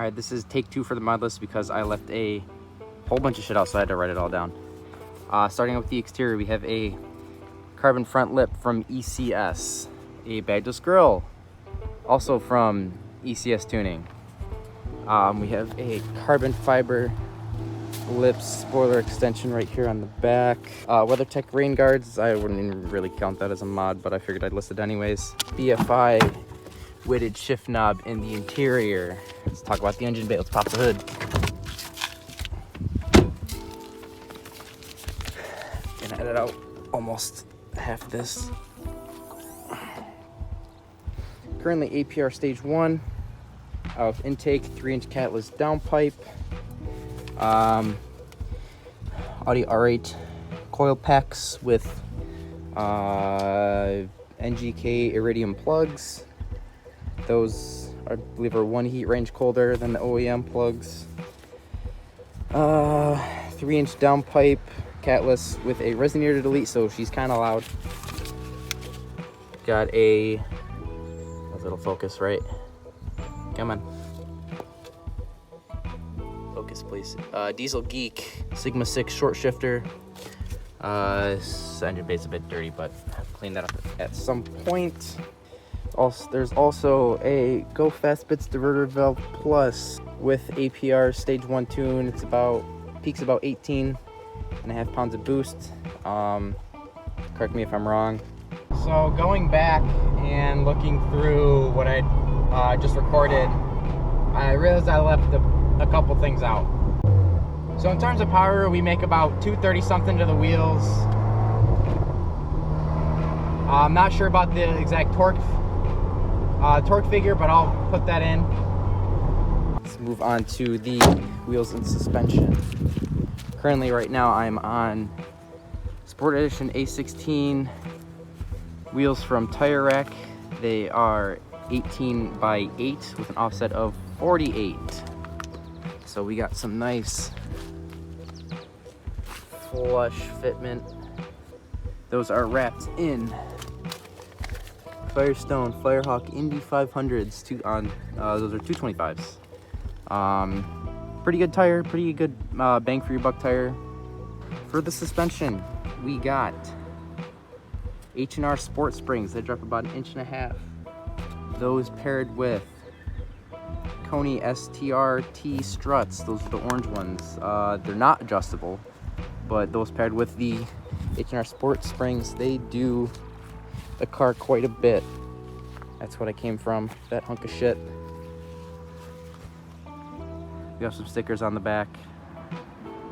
Alright, this is take 2 for the mod list because I left a whole bunch of shit out, so I had to write it all down. Starting with the exterior, we have a carbon front lip from ECS, a badgeless grille, also from ECS Tuning. We have a carbon fiber lip spoiler extension right here on the back. WeatherTech rain guards, I wouldn't even really count that as a mod, but I figured I'd list it anyways. BFI weighted shift knob in the interior. Let's talk about the engine bay. Let's pop the hood. Gonna edit out almost half of this. Currently APR Stage 1 of intake, 3-inch catless downpipe. Audi R8 coil packs with NGK Iridium plugs. Those, I believe, are 1 heat range colder than the OEM plugs. 3-inch downpipe catless with a resonator delete, so she's kind of loud. Got a little focus, right? Come on. Focus, please. Dieselgeek Sigma 6 short shifter. This engine bay's a bit dirty, but I'll clean that up at some point. Also, there's also a Go Fast Bits diverter valve plus with APR Stage 1 tune. It's peaks about 18.5 pounds of boost. Correct me if I'm wrong. So going back and looking through what I just recorded, I realized I left a couple things out. So in terms of power, we make about 230 something to the wheels. I'm not sure about the exact torque figure, but I'll put that in. Let's move on to the wheels and suspension. Currently, right now, I'm on Sport Edition A16 wheels from Tire Rack. They are 18x8 with an offset of 48. So we got some nice flush fitment. Those are wrapped in Firestone Firehawk Indy 500s. Those are 225s. Pretty good tire, pretty good bang for your buck tire. For the suspension, we got H&R Sport Springs. They drop about 1.5 inches. Those paired with Koni STR.T struts. Those are the orange ones. They're not adjustable, but those paired with the H&R Sport Springs, they do the car quite a bit. That's what I came from, that hunk of shit. We have some stickers on the back.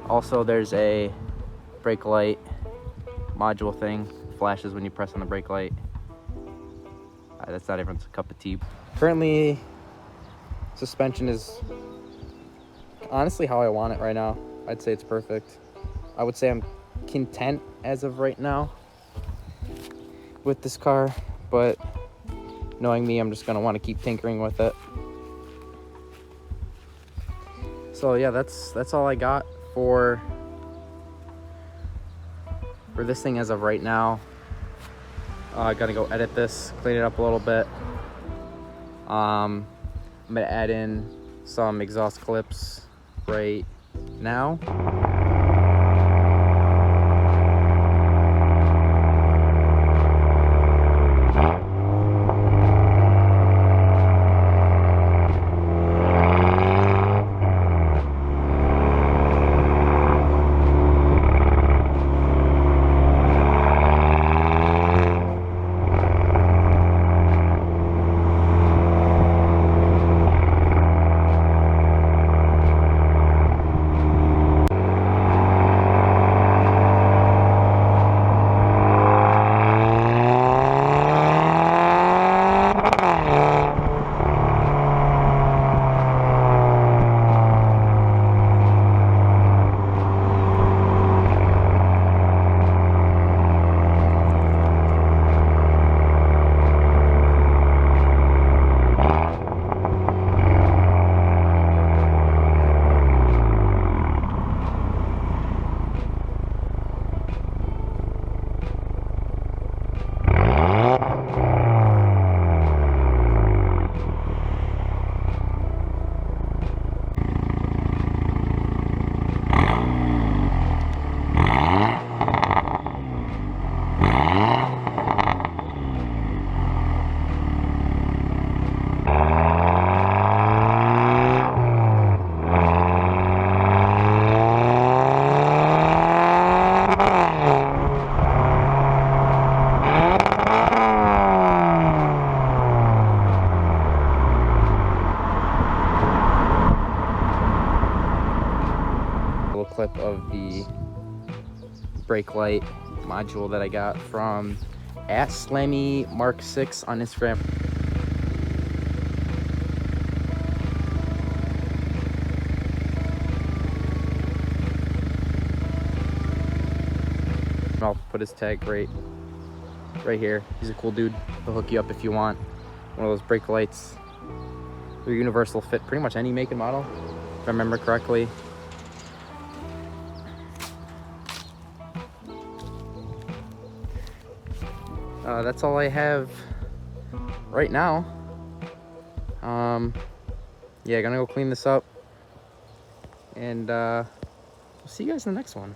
Also, there's a brake light module thing. Flashes when you press on the brake light. That's not everyone's cup of tea. Currently, suspension is honestly how I want it right now. I'd say it's perfect. I would say I'm content as of right now with this car, but knowing me, I'm just gonna want to keep tinkering with it. So yeah, that's all I got for this thing as of right now. I gotta go edit this, clean it up a little bit. I'm gonna add in some exhaust clips right now. clip of the brake light module that I got from @Slammy Mark 6 on Instagram. I'll put his tag right here. He's a cool dude. He'll hook you up if you want one of those brake lights. They're universal, fit pretty much any make and model, if I remember correctly. That's all I have right now. Yeah, gonna go clean this up, and we'll see you guys in the next one.